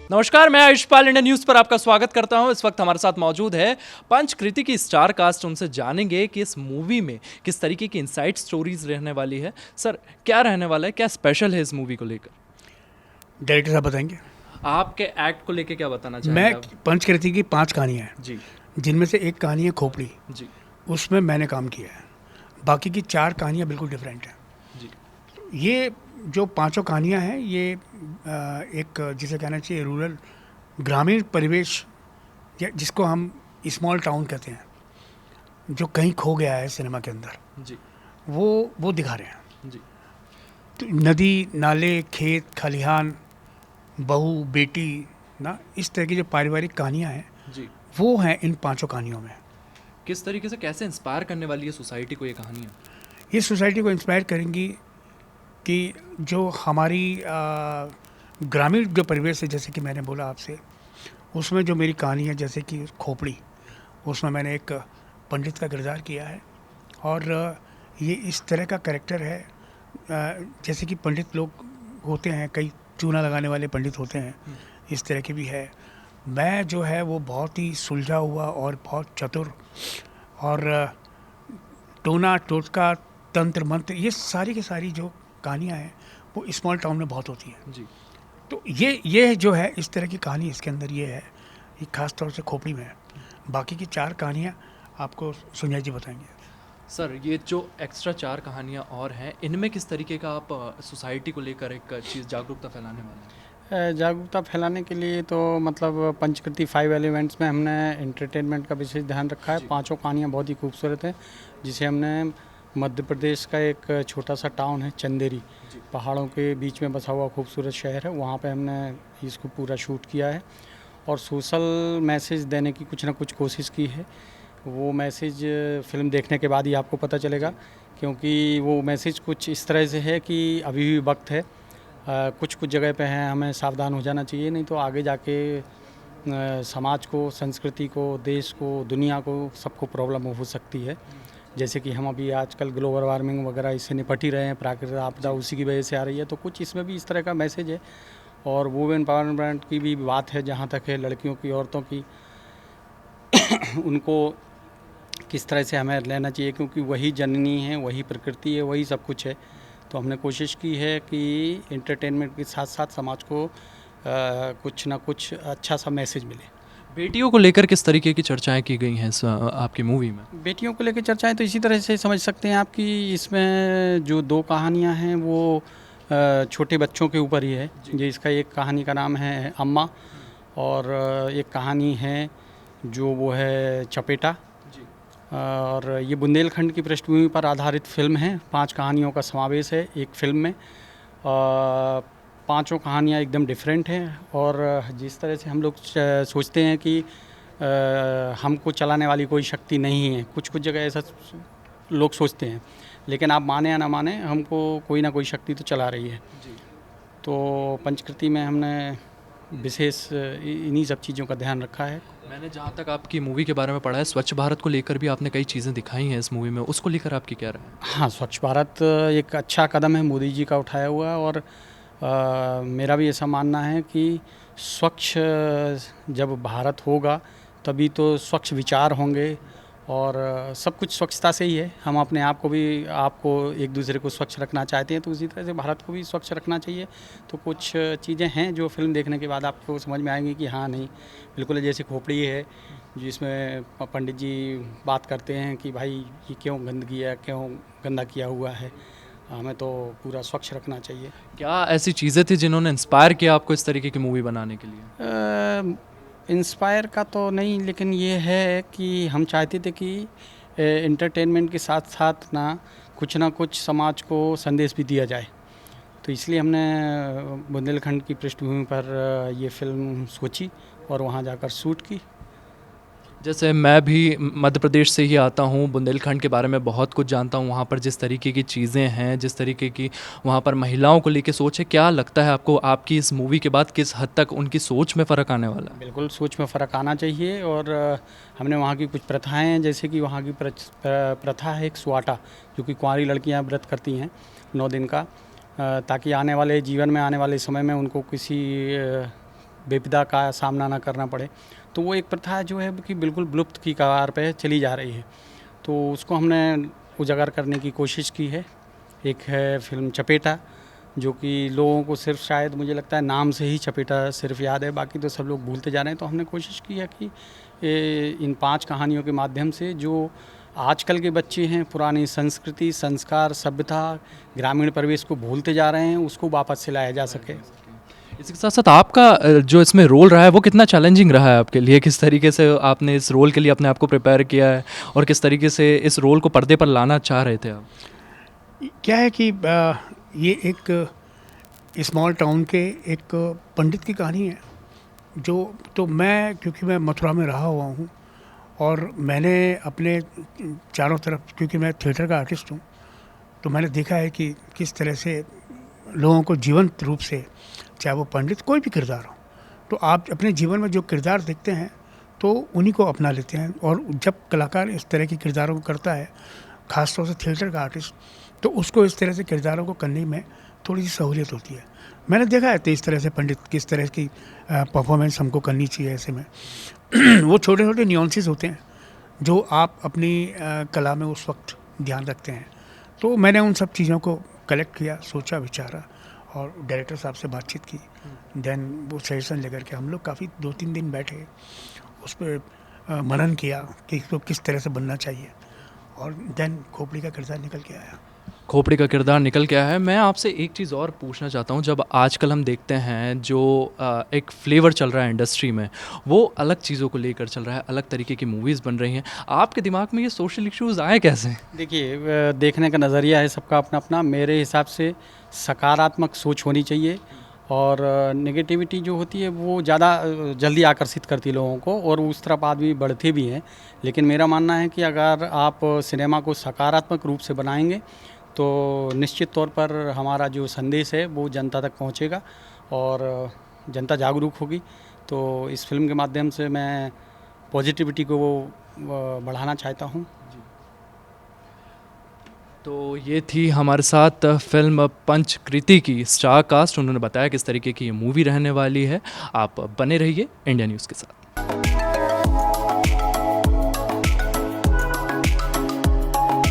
नमस्कार, मैं आयुष्पाल India news पर आपका स्वागत करता हूं। इस वक्त हमारे साथ मौजूद है पंचकृति की स्टार कास्ट। उनसे जानेंगे कि इस मूवी में किस तरीके की इनसाइड स्टोरीज रहने वाली है। सर, क्या रहने वाला है, क्या स्पेशल है इस मूवी को लेकर? डायरेक्टर साहब बताएंगे। आपके एक्ट को लेकर क्या बताना चाहेंगे मैं आप? पंचकृति की 5 कहानियाँ हैं, जी जिनमें से एक कहानी है खोपड़ी। जी उसमें मैंने काम किया है। बाकी की 4 कहानियाँ बिल्कुल डिफरेंट हैं। जी ये जो पांचों कहानियाँ हैं, ये एक जिसे कहना चाहिए रूरल, ग्रामीण परिवेश, जिसको हम स्मॉल टाउन कहते हैं, जो कहीं खो गया है सिनेमा के अंदर, जी वो दिखा रहे हैं। जी तो नदी, नाले, खेत, खलिहान, बहू, बेटी, ना, इस तरह की जो पारिवारिक कहानियाँ हैं, जी वो हैं इन पांचों कहानियों में। किस तरीके से, कैसे इंस्पायर करने वाली है सोसाइटी को ये कहानियाँ? ये सोसाइटी को इंस्पायर करेंगी कि जो हमारी ग्रामीण जो परिवेश है, जैसे कि मैंने बोला आपसे, उसमें जो मेरी कहानी है, जैसे कि खोपड़ी, उसमें मैंने एक पंडित का किरदार किया है। और ये इस तरह का कैरेक्टर है, जैसे कि पंडित लोग होते हैं, कई चूना लगाने वाले पंडित होते हैं, इस तरह के भी है। मैं जो है वो बहुत ही सुलझा हुआ और बहुत चतुर, और टोना टोटका, तंत्र मंत्र, ये सारी की सारी जो कहानियाँ हैं, वो स्मॉल टाउन में बहुत होती हैं। जी तो ये जो है, इस तरह की कहानी इसके अंदर ये है, ये खास तौर से खोपड़ी में है। बाकी की 4 कहानियाँ आपको संजय जी बताएंगे। सर, ये जो एक्स्ट्रा 4 कहानियाँ और हैं, इनमें किस तरीके का आप सोसाइटी को लेकर एक चीज़ जागरूकता फैलाने वाले हैं? जागरूकता फैलाने के लिए तो मतलब पंचकृति 5 एलिमेंट्स में हमने एंटरटेनमेंट का विशेष ध्यान रखा है। जी। पांचों कहानियाँ बहुत ही खूबसूरत हैं, जिसे हमने मध्य प्रदेश का एक छोटा सा टाउन है चंदेरी, जी। पहाड़ों के बीच में बसा हुआ खूबसूरत शहर है, वहाँ पे हमने इसको पूरा शूट किया है और सोशल मैसेज देने की कुछ ना कुछ कोशिश की है। वो मैसेज फिल्म देखने के बाद ही आपको पता चलेगा, क्योंकि वो मैसेज कुछ इस तरह से है कि अभी भी वक्त है, कुछ कुछ जगह पे हैं, हमें सावधान हो जाना चाहिए, नहीं तो आगे जाके समाज को, संस्कृति को, देश को, दुनिया को, सबको प्रॉब्लम हो सकती है। जैसे कि हम अभी आजकल ग्लोबल वार्मिंग वगैरह इससे निपट ही रहे हैं, प्राकृतिक आपदा उसी की वजह से आ रही है, तो कुछ इसमें भी इस तरह का मैसेज है। और वुमेन एम्पावरमेंट की भी बात है, जहाँ तक है लड़कियों की, औरतों की, उनको किस तरह से हमें लेना चाहिए, क्योंकि वही जननी है, वही प्रकृति है, वही सब कुछ है। तो हमने कोशिश की है कि एंटरटेनमेंट के साथ साथ समाज को कुछ ना कुछ अच्छा सा मैसेज मिले। बेटियों को लेकर किस तरीके की चर्चाएं की गई हैं आपकी मूवी में? बेटियों को लेकर चर्चाएं तो इसी तरह से समझ सकते हैं आप कि इसमें जो 2 कहानियां हैं वो छोटे बच्चों के ऊपर ही है। जी। जो इसका एक कहानी का नाम है अम्मा, और एक कहानी है जो वो है चपेटा। जी और ये बुंदेलखंड की पृष्ठभूमि पर आधारित फिल्म है। 5 कहानियों का समावेश है एक फिल्म में। पांचों कहानियाँ एकदम डिफरेंट हैं, और जिस तरह से हम लोग सोचते हैं कि हमको चलाने वाली कोई शक्ति नहीं है, कुछ कुछ जगह ऐसा लोग सोचते हैं, लेकिन आप माने या ना माने, हमको कोई ना कोई शक्ति तो चला रही है। जी तो पंचकृति में हमने विशेष इन्हीं सब चीज़ों का ध्यान रखा है। मैंने जहाँ तक आपकी मूवी के बारे में पढ़ा है, स्वच्छ भारत को लेकर भी आपने कई चीज़ें दिखाई हैं इस मूवी में, उसको लेकर आपकी क्या राय है? हाँ, स्वच्छ भारत एक अच्छा कदम है मोदी जी का उठाया हुआ, और मेरा भी ऐसा मानना है कि स्वच्छ जब भारत होगा तभी तो स्वच्छ विचार होंगे, और सब कुछ स्वच्छता से ही है। हम अपने आप को भी, आपको एक दूसरे को स्वच्छ रखना चाहते हैं, तो उसी तरह से भारत को भी स्वच्छ रखना चाहिए। तो कुछ चीज़ें हैं जो फिल्म देखने के बाद आपको समझ में आएंगी कि हाँ, नहीं, बिल्कुल। जैसे खोपड़ी है, जिसमें पंडित जी बात करते हैं कि भाई ये क्यों गंदगी है, क्यों गंदा किया हुआ है, हमें तो पूरा स्वच्छ रखना चाहिए। क्या ऐसी चीज़ें थी जिन्होंने इंस्पायर किया आपको इस तरीके की मूवी बनाने के लिए? इंस्पायर का तो नहीं, लेकिन ये है कि हम चाहते थे कि एंटरटेनमेंट के साथ साथ ना कुछ समाज को संदेश भी दिया जाए। तो इसलिए हमने बुंदेलखंड की पृष्ठभूमि पर ये फिल्म सोची और वहाँ जाकर शूट की। जैसे मैं भी मध्य प्रदेश से ही आता हूँ, बुंदेलखंड के बारे में बहुत कुछ जानता हूँ। वहाँ पर जिस तरीके की चीज़ें हैं, जिस तरीके की वहाँ पर महिलाओं को लेके सोच है, क्या लगता है आपको आपकी इस मूवी के बाद किस हद तक उनकी सोच में फ़र्क आने वाला है? बिल्कुल सोच में फ़र्क आना चाहिए, और हमने वहाँ की कुछ प्रथाएं हैं, जैसे कि वहाँ की प्रथा है एक स्वाटा, जो कि कुंवारी लड़कियाँ व्रत करती हैं 9 दिन का, ताकि आने वाले जीवन में, आने वाले समय में उनको किसी बेपदा का सामना ना करना पड़े। तो वो एक प्रथा जो है कि बिल्कुल विलुप्त की कगार पे चली जा रही है, तो उसको हमने उजागर करने की कोशिश की है। एक है फिल्म चपेटा, जो कि लोगों को सिर्फ शायद मुझे लगता है नाम से ही चपेटा सिर्फ याद है, बाकी तो सब लोग भूलते जा रहे हैं। तो हमने कोशिश की है कि इन 5 कहानियों के माध्यम से जो आजकल के बच्चे हैं पुरानी संस्कृति, संस्कार, सभ्यता, ग्रामीण परिवेश को भूलते जा रहे हैं, उसको वापस से लाया जा सके। इसके साथ साथ आपका जो इसमें रोल रहा है वो कितना चैलेंजिंग रहा है आपके लिए? किस तरीके से आपने इस रोल के लिए अपने आप को प्रिपेयर किया है और किस तरीके से इस रोल को पर्दे पर लाना चाह रहे थे आप? क्या है कि ये एक स्मॉल टाउन के एक पंडित की कहानी है, जो तो मैं क्योंकि मैं मथुरा में रहा हुआ हूँ और मैंने अपने चारों तरफ, क्योंकि मैं थिएटर का आर्टिस्ट हूँ, तो मैंने देखा है कि किस तरह से लोगों को जीवंत रूप से, चाहे वो पंडित कोई भी किरदार हो, तो आप अपने जीवन में जो किरदार देखते हैं तो उन्हीं को अपना लेते हैं। और जब कलाकार इस तरह के किरदारों को करता है, ख़ासतौर से थिएटर का आर्टिस्ट, तो उसको इस तरह से किरदारों को करने में थोड़ी सी सहूलियत होती है। मैंने देखा है तो इस तरह से पंडित किस तरह की परफॉर्मेंस हमको करनी चाहिए ऐसे में। वो छोटे छोटे न्यूएंसेस होते हैं जो आप अपनी कला में उस वक्त ध्यान रखते हैं। तो मैंने उन सब चीज़ों को कलेक्ट किया, सोचा, विचारा और डायरेक्टर साहब से बातचीत की। देन वो सजेशन लेकर के हम लोग काफ़ी 2-3 दिन बैठे, उस पर मनन किया कि इसको किस तरह से बनना चाहिए, और देन खोपड़ी का किरदार निकल के आया। खोपड़ी का किरदार निकल के आया है। मैं आपसे एक चीज़ और पूछना चाहता हूँ, जब आजकल हम देखते हैं जो एक फ्लेवर चल रहा है इंडस्ट्री में, वो अलग चीज़ों को लेकर चल रहा है, अलग तरीके की मूवीज़ बन रही हैं, आपके दिमाग में ये सोशल इश्यूज़ आए कैसे? देखिए, देखने का नज़रिया है सबका अपना अपना। मेरे हिसाब से सकारात्मक सोच होनी चाहिए, और नेगेटिविटी जो होती है वो ज़्यादा जल्दी आकर्षित करती है लोगों को, और उस तरफ आदमी बढ़ते भी हैं। लेकिन मेरा मानना है कि अगर आप सिनेमा को सकारात्मक रूप से बनाएंगे तो निश्चित तौर पर हमारा जो संदेश है वो जनता तक पहुंचेगा और जनता जागरूक होगी। तो इस फिल्म के माध्यम से मैं पॉजिटिविटी को बढ़ाना चाहता हूं। तो ये थी हमारे साथ फिल्म पंचकृति की स्टार कास्ट। उन्होंने बताया किस तरीके की ये मूवी रहने वाली है। आप बने रहिए इंडिया न्यूज़ के साथ।